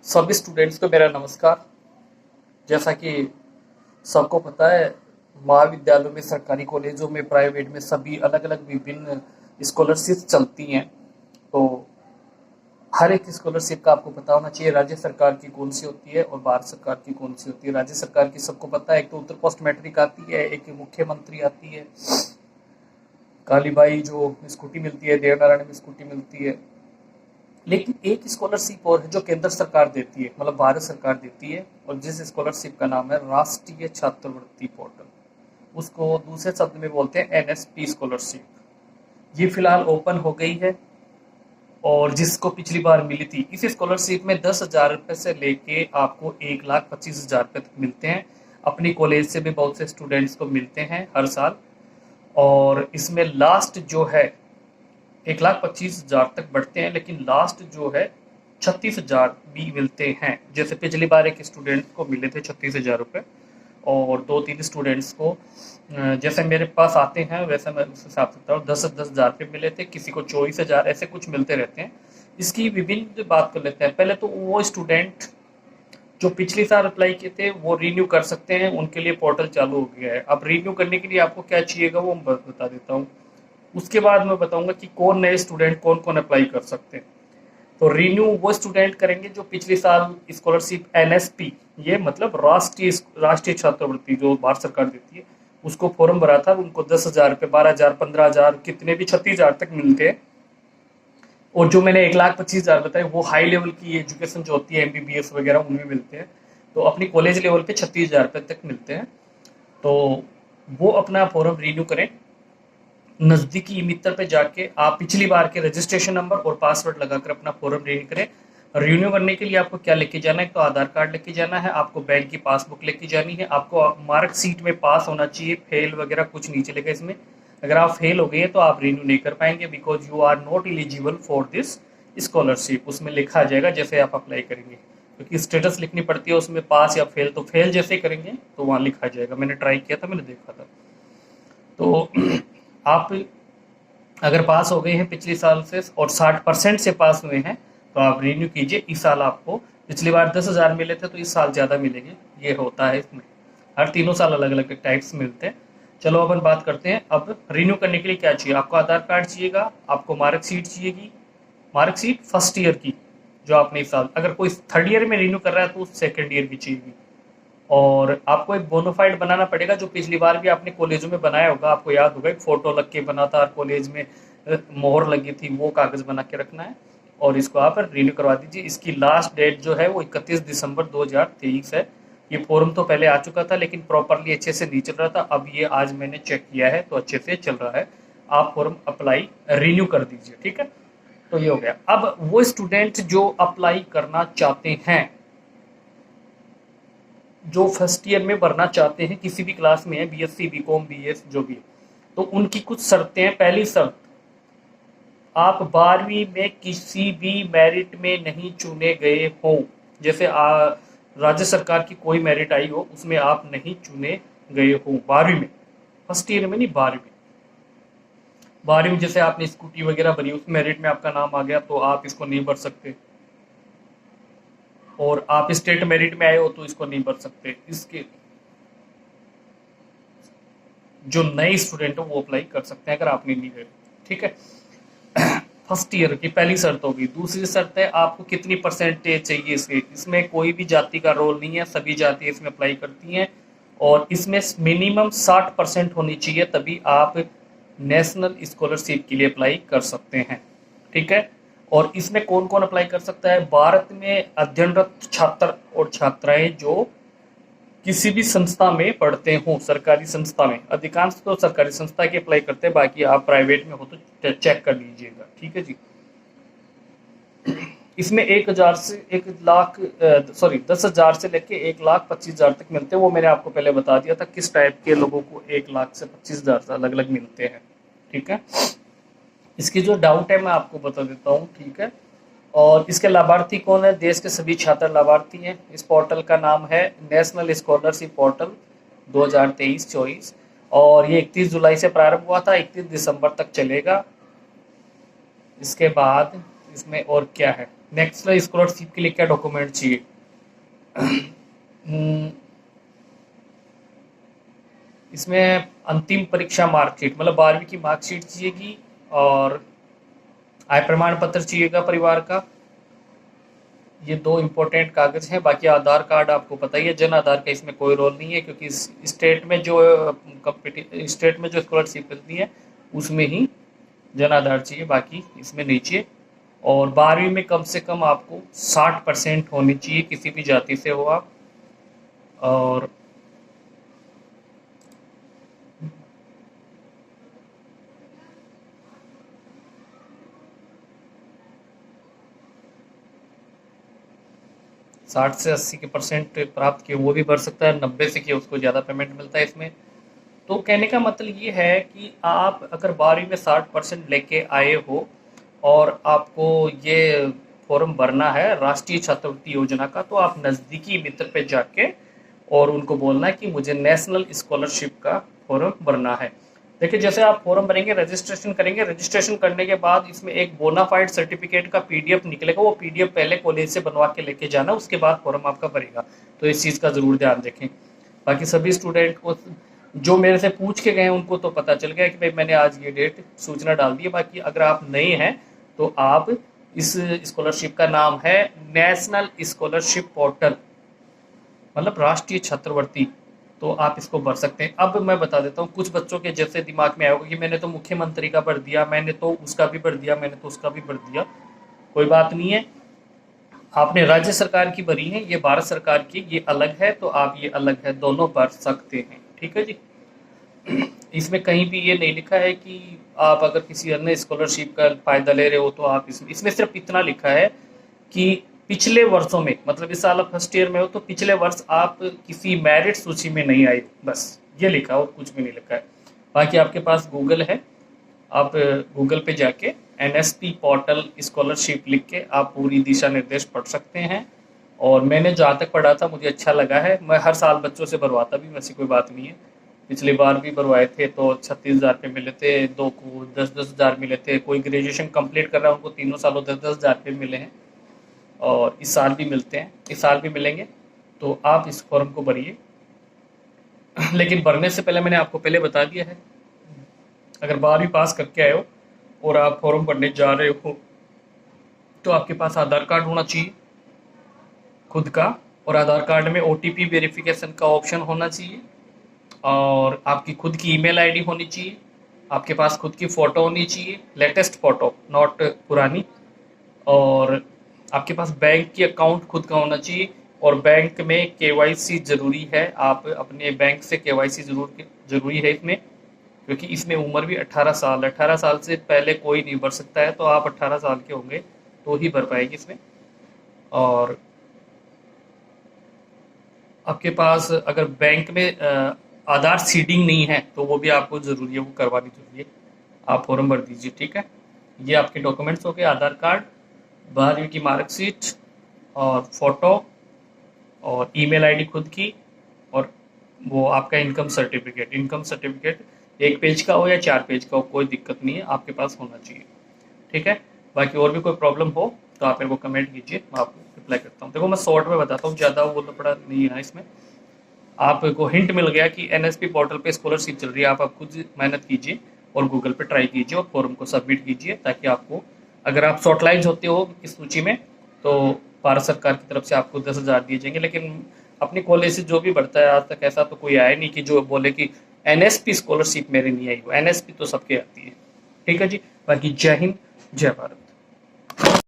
सभी स्टूडेंट्स को मेरा नमस्कार। जैसा कि सबको पता है, महाविद्यालयों में, सरकारी कॉलेजों में, प्राइवेट में सभी अलग अलग विभिन्न स्कॉलरशिप चलती हैं। तो हर एक स्कॉलरशिप का आपको पता होना चाहिए राज्य सरकार की कौन सी होती है और भारत सरकार की कौन सी होती है। राज्य सरकार की सबको पता है, एक तो उत्तर पोस्ट मैट्रिक आती है, एक मुख्यमंत्री आती है, कालीबाई जो स्कूटी मिलती है, देवनारायण में स्कूटी मिलती है। लेकिन एक स्कॉलरशिप और है जो केंद्र सरकार देती है, मतलब भारत सरकार देती है, और जिस स्कॉलरशिप का नाम है राष्ट्रीय छात्रवृत्ति पोर्टल। उसको दूसरे शब्द में बोलते हैं एनएसपी स्कॉलरशिप। ये फिलहाल ओपन हो गई है और जिसको पिछली बार मिली थी, इस स्कॉलरशिप में 10,000 रुपये से लेके आपको 1,25,000 रुपये तक मिलते हैं। अपनी कॉलेज से भी बहुत से स्टूडेंट्स को मिलते हैं हर साल। और इसमें लास्ट जो है 1,25,000 तक बढ़ते हैं, लेकिन लास्ट जो है 36,000 भी मिलते हैं। जैसे पिछली बार एक स्टूडेंट को मिले थे 36,000 रुपये, और 2-3 स्टूडेंट्स को जैसे मेरे पास आते हैं वैसे मैं उस हिसाब से बताऊँ, 10,000 रुपये मिले थे, किसी को 24,000, ऐसे कुछ मिलते रहते हैं। इसकी विभिन्न बात कर लेते हैं। पहले तो वो स्टूडेंट जो पिछले साल अप्लाई किए थे वो रीन्यू कर सकते हैं, उनके लिए पोर्टल चालू हो गया है। अब रीन्यू करने के लिए आपको क्या चाहिएगा वो मैं बता देता हूँ। उसके बाद मैं बताऊंगा कि कौन नए स्टूडेंट कौन कौन अप्लाई कर सकते हैं। तो रीन्यू वो स्टूडेंट करेंगे जो पिछले साल स्कॉलरशिप एनएसपी, ये मतलब राष्ट्रीय छात्रवृत्ति जो भारत सरकार देती है, उसको फॉर्म भरा था। उनको 10,000 रुपये, 12,000, 15,000, कितने भी 36,000 तक मिलते हैं। और जो मैंने 1,25,000 बताए वो हाई लेवल की एजुकेशन जो होती है, एमबीबीएस वगैरह, उनमें मिलते हैं। तो अपनी कॉलेज लेवल पे 36,000 रुपये तक मिलते हैं। तो वो अपना फॉर्म रीन्यू करें। नज़दीकी मित्र पे जाके आप पिछली बार के रजिस्ट्रेशन नंबर और पासवर्ड लगाकर अपना फॉर्म रिन्यू करें। रिन्यू करने के लिए आपको क्या लेके जाना है, तो आधार कार्ड लेके जाना है, आपको बैंक की पासबुक लेके जानी है, आपको मार्कशीट में पास होना चाहिए, फेल वगैरह कुछ नहीं चलेगा इसमें। अगर आप फेल हो गए तो आप रिन्यू नहीं कर पाएंगे, because you are not eligible for this scholarship. उसमें लिखा जाएगा जैसे आप अप्लाई करेंगे, क्योंकि स्टेटस लिखनी पड़ती है उसमें, पास या फेल। तो फेल जैसे करेंगे तो वहाँ लिखा जाएगा। मैंने ट्राई किया था, मैंने देखा था। तो आप अगर पास हो गए हैं पिछले साल से और 60% से पास हुए हैं तो आप रिन्यू कीजिए। इस साल आपको, पिछली बार 10,000 मिले थे तो इस साल ज़्यादा मिलेंगे, ये होता है इसमें। हर तीनों साल अलग अलग टाइप्स मिलते हैं। चलो अपन बात करते हैं अब रिन्यू करने के लिए क्या चाहिए। आपको आधार कार्ड चाहिएगा, आपको मार्कशीट चाहिएगी, मार्कशीट फर्स्ट ईयर की जो आपने इस साल, अगर कोई थर्ड ईयर में रिन्यू कर रहा है तो सेकेंड ईयर की चाहिएगी। और आपको एक बोनाफाइड बनाना पड़ेगा, जो पिछली बार भी आपने कॉलेजों में बनाया होगा, आपको याद होगा, एक फोटो लग के बना था, कॉलेज में मोहर लगी थी, वो कागज बना के रखना है और इसको आप रिन्यू करवा दीजिए। इसकी लास्ट डेट जो है वो 31 दिसंबर 2023 है। ये फॉर्म तो पहले आ चुका था लेकिन प्रॉपरली अच्छे से नहीं चल रहा था, अब ये आज मैंने चेक किया है तो अच्छे से चल रहा है। आप फॉर्म अप्लाई रिन्यू कर दीजिए, ठीक है। तो ये हो गया। अब वो स्टूडेंट जो अप्लाई करना चाहते हैं, जो फर्स्ट ईयर में भरना चाहते हैं, किसी भी क्लास में है, बीएससी, बीकॉम, बीएस, जो भी है, तो उनकी कुछ शर्तें हैं। पहली शर्त, आप 12वीं में किसी भी मेरिट में नहीं चुने गए हो। जैसे राज्य सरकार की कोई मेरिट आई हो, उसमें आप नहीं चुने गए हो 12वीं में, फर्स्ट ईयर में नहीं, 12वीं में। 12वीं में जैसे आपने स्कूटी वगैरह भरी, उस मेरिट में आपका नाम आ गया तो आप इसको नहीं भर सकते। और आप स्टेट मेरिट में आए हो तो इसको नहीं भर सकते। इसके जो नए स्टूडेंट हो वो अप्लाई कर सकते हैं अगर आपने नहीं गए, ठीक है। फर्स्ट ईयर की पहली शर्त होगी। दूसरी शर्त है आपको कितनी परसेंटेज चाहिए इसके। इसमें कोई भी जाति का रोल नहीं है, सभी जाति इसमें अप्लाई करती हैं और इसमें मिनिमम 60% होनी चाहिए, तभी आप नेशनल स्कॉलरशिप के लिए अप्लाई कर सकते हैं, ठीक है। और इसमें कौन कौन अप्लाई कर सकता है, भारत में अध्ययनरत छात्र और छात्राएं जो किसी भी संस्था में पढ़ते हो, सरकारी संस्था में, अधिकांश तो सरकारी संस्था के अप्लाई करते हैं, बाकी आप प्राइवेट में हो तो चेक कर लीजिएगा, ठीक है जी। इसमें 1,000 से 1,00,000 10,000 से लेके 1,25,000 तक मिलते हैं। वो मैंने आपको पहले बता दिया था किस टाइप के लोगों को 1,00,000 से 25,000 से अलग अलग मिलते हैं, ठीक है। इसकी जो डाउट है मैं आपको बता देता हूँ, ठीक है। और इसके लाभार्थी कौन है, देश के सभी छात्र लाभार्थी हैं। इस पोर्टल का नाम है नेशनल स्कॉलरशिप पोर्टल 2023-24 और ये 31 जुलाई से प्रारंभ हुआ था, 31 दिसंबर तक चलेगा। इसके बाद इसमें और क्या है, नेक्स्ट स्कॉलरशिप के लिए क्या डॉक्यूमेंट चाहिए? हम्म, इसमें अंतिम परीक्षा मार्कशीट मतलब 12वीं की मार्कशीट चाहिएगी, और आय प्रमाण पत्र चाहिएगा परिवार का। ये दो इम्पोर्टेंट कागज हैं। बाकी आधार कार्ड आपको पता ही है, जन आधार का इसमें कोई रोल नहीं है, क्योंकि स्टेट में जो स्टेट में जो स्कॉलरशिप मिलती है उसमें ही जन आधार चाहिए, बाकी इसमें नहीं चाहिए। और 12वीं में कम से कम आपको 60% होनी चाहिए, किसी भी जाति से हो आप। और 60 से 80 के परसेंट प्राप्त किए वो भी भर सकता है, 90 से किए उसको ज़्यादा पेमेंट मिलता है इसमें। तो कहने का मतलब ये है कि आप अगर 12वीं में 60% लेके आए हो और आपको ये फॉर्म भरना है राष्ट्रीय छात्रवृत्ति योजना का, तो आप नज़दीकी मित्र पे जाके और उनको बोलना है कि मुझे नेशनल स्कॉलरशिप का फॉर्म भरना है। देखिए, जैसे आप फॉर्म भरेंगे, रजिस्ट्रेशन करेंगे, रजिस्ट्रेशन करने के बाद इसमें एक बोनाफाइड सर्टिफिकेट का पीडीएफ निकलेगा, वो पीडीएफ पहले कॉलेज से बनवा के लेके जाना, उसके बाद फॉर्म आपका भरेगा। तो इस चीज़ का ज़रूर ध्यान रखें। बाकी सभी स्टूडेंट को जो मेरे से पूछ के गए उनको तो पता चल गया कि भाई मैंने आज ये डेट सूचना डाल दी है। बाकी अगर आप नए हैं तो आप इस स्कॉलरशिप का नाम है नेशनल स्कॉलरशिप पोर्टल, मतलब राष्ट्रीय छात्रवृत्ति, तो आप इसको भर सकते हैं। अब मैं बता देता हूँ, कुछ बच्चों के जैसे दिमाग में आया होगा कि मैंने तो मुख्यमंत्री का भर दिया, मैंने तो उसका भी भर दिया, मैंने तो उसका भी भर दिया। कोई बात नहीं है, आपने राज्य सरकार की भरी है, ये भारत सरकार की, ये अलग है, तो आप ये अलग है, दोनों भर सकते हैं। ठीक है जी। इसमें कहीं भी ये नहीं लिखा है कि आप अगर किसी अन्य स्कॉलरशिप का फायदा ले रहे हो तो आप इसमें सिर्फ इतना लिखा है कि पिछले वर्षों में, मतलब इस साल आप फर्स्ट ईयर में हो तो पिछले वर्ष आप किसी मेरिट सूची में नहीं आए, बस ये लिखा और कुछ भी नहीं लिखा है। बाकी आपके पास गूगल है, आप गूगल पे जाके एनएसपी पोर्टल स्कॉलरशिप लिख के आप पूरी दिशा निर्देश पढ़ सकते हैं। और मैंने जहाँ तक पढ़ा था मुझे अच्छा लगा है। मैं हर साल बच्चों से भरवाता भी, वैसी कोई बात नहीं है। पिछली बार भी भरवाए थे तो 36,000 रुपये मिले थे, दो को 10-10 हज़ार मिले थे। कोई ग्रेजुएशन कंप्लीट कर रहा है उनको तीनों सालों 10-10 हज़ार रुपये मिले हैं, और इस साल भी मिलते हैं, इस साल भी मिलेंगे। तो आप इस फॉर्म को भरिए। लेकिन भरने से पहले मैंने आपको पहले बता दिया है, अगर 12वीं पास करके आए हो और आप फॉर्म भरने जा रहे हो तो आपके पास आधार कार्ड होना चाहिए खुद का, और आधार कार्ड में ओटीपी वेरिफिकेशन का ऑप्शन होना चाहिए, और आपकी खुद की ईमेल आईडी होनी चाहिए, आपके पास खुद की फ़ोटो होनी चाहिए, लेटेस्ट फ़ोटो, नॉट पुरानी, और आपके पास बैंक की अकाउंट खुद का होना चाहिए। और बैंक में केवाईसी ज़रूरी है, आप अपने बैंक से केवाईसी ज़रूरी है इसमें, क्योंकि इसमें उम्र भी 18 साल, 18 साल से पहले कोई नहीं भर सकता है, तो आप 18 साल के होंगे तो ही भर पाएगी इसमें। और आपके पास अगर बैंक में आधार सीडिंग नहीं है तो वो भी आपको ज़रूरी है, वो करवानी ज़रूरी है। आप फॉर्म भर दीजिए, ठीक है। ये आपके डॉक्यूमेंट्स हो गए, आधार कार्ड, 12वीं की मार्कशीट और फोटो और ईमेल आईडी खुद की, और वो आपका income certificate. Income certificate 1 page का हो या 4 पेज का हो, कोई दिक्कत नहीं है, आपके पास होना चाहिए, ठीक है। बाकी और भी कोई प्रॉब्लम हो तो आप मेरे को कमेंट कीजिए, मैं आपको रिप्लाई करता हूँ। देखो मैं शॉर्ट में बताता हूँ, ज़्यादा वो पड़ा नहीं है इसमें। आपको हिंट मिल गया कि एनएसपी पोर्टल पे स्कॉलरशिप चल रही है, आप खुद मेहनत कीजिए और गूगल पे ट्राई कीजिए और फॉर्म को सबमिट कीजिए, ताकि आपको, अगर आप शॉर्टलाइज होते हो इस सूची में, तो भारत सरकार की तरफ से आपको 10,000 दिए जाएंगे। लेकिन अपनी कॉलेज से जो भी बढ़ता है, आज तक ऐसा तो कोई आया नहीं कि जो बोले कि एनएसपी स्कॉलरशिप मेरे नहीं आई हो। एनएसपी तो सबके आती है, ठीक है जी। बाकी जय हिंद, जय भारत।